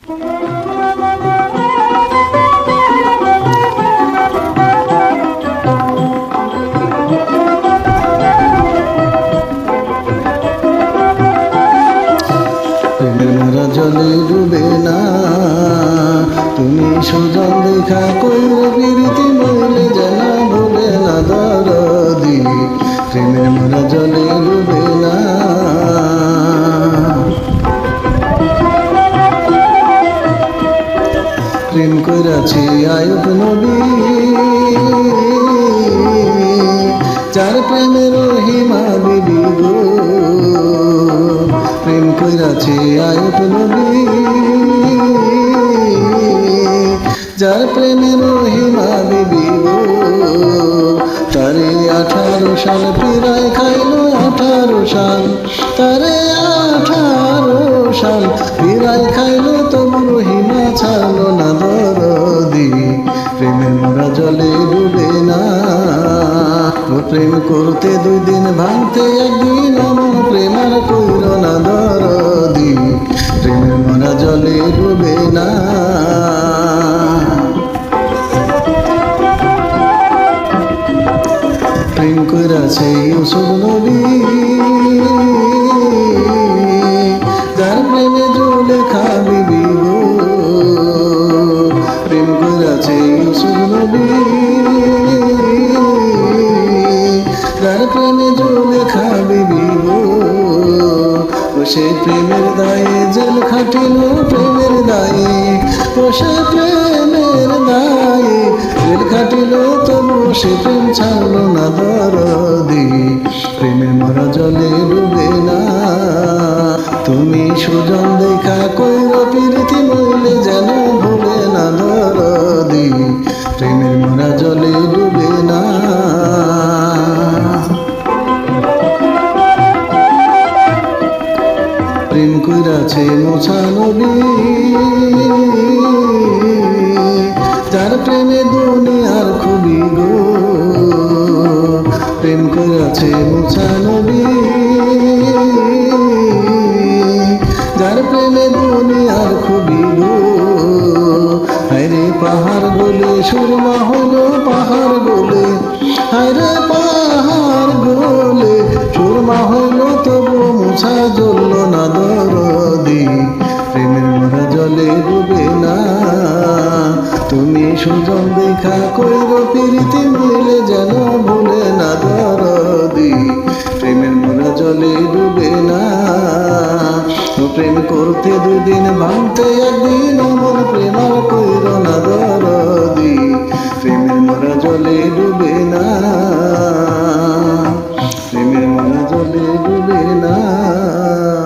জলে ডুবে না তুমি সুজন দেখা কইর প্রীতি মইলে যেন ভুলে না দরদি প্রেমের মরা জলে ডুবে না প্রেম কইরাছি আয়ুব নবী যার প্রেমের রহিমা বিবি গো প্রেম কইরাছি আয়ুব নবী যার প্রেমের রহিমা বিবি গো তারে 18 সাল পিরায় খাইলো 18 সাল তারে 18 সাল পিরায় খাইলো তবু রহিমা ছাড়লো না দরদি প্রেমের মরা জলে ডুবে না প্রেম করতে 2 দিন ভাঙতে একদিন আমার প্রেম আর কইর না দরদি প্রেমের মরা জলে ডুবে না প্রেম কইরাছে ইউসুফ নবী যার প্রেমে জুলেখা বিবি গো প্রেম কইরাছে ইউসুফ নবী যার প্রেমে জুলেখা বিবি গো সে প্রেমের দায়ে জেল খাটিল প্রেমের দায়ে সে প্রেমের দায়ে জেল খাটিল তবু সে প্রেম ছাড়লো না দরদি প্রেমের মরা জলে ডুবে না তুমি সুজন দেখা কইর প্রীতি মইলে যেন ভুলে না দরদি প্রেমের মরা জলে ডুবে না প্রেম কইরাছে মুসা নবী যার প্রেমে দুনিয়ার খুবই গো প্রেম কইরাছে মুসা নবী যার প্রেমে দুনিয়ার খুবই গো হায়রে পাহাড় গলে সুরমা হলো পাহাড় গলে হায়রে পাহাড় গলে সুরমা হলো তবু মুছা জ্বলল না দরদি প্রেমের মরা জলে ডুবে না তুমি সুজন দেখা কইর প্রীতি মিলে যেন ভুলে না দরদি প্রেমের মরা জলে ডুবে না প্রেম করতে 2 দিন ভাঙতে একদিন আমার প্রেম আর কইর না দরদি প্রেমের মরা জলে ডুবে না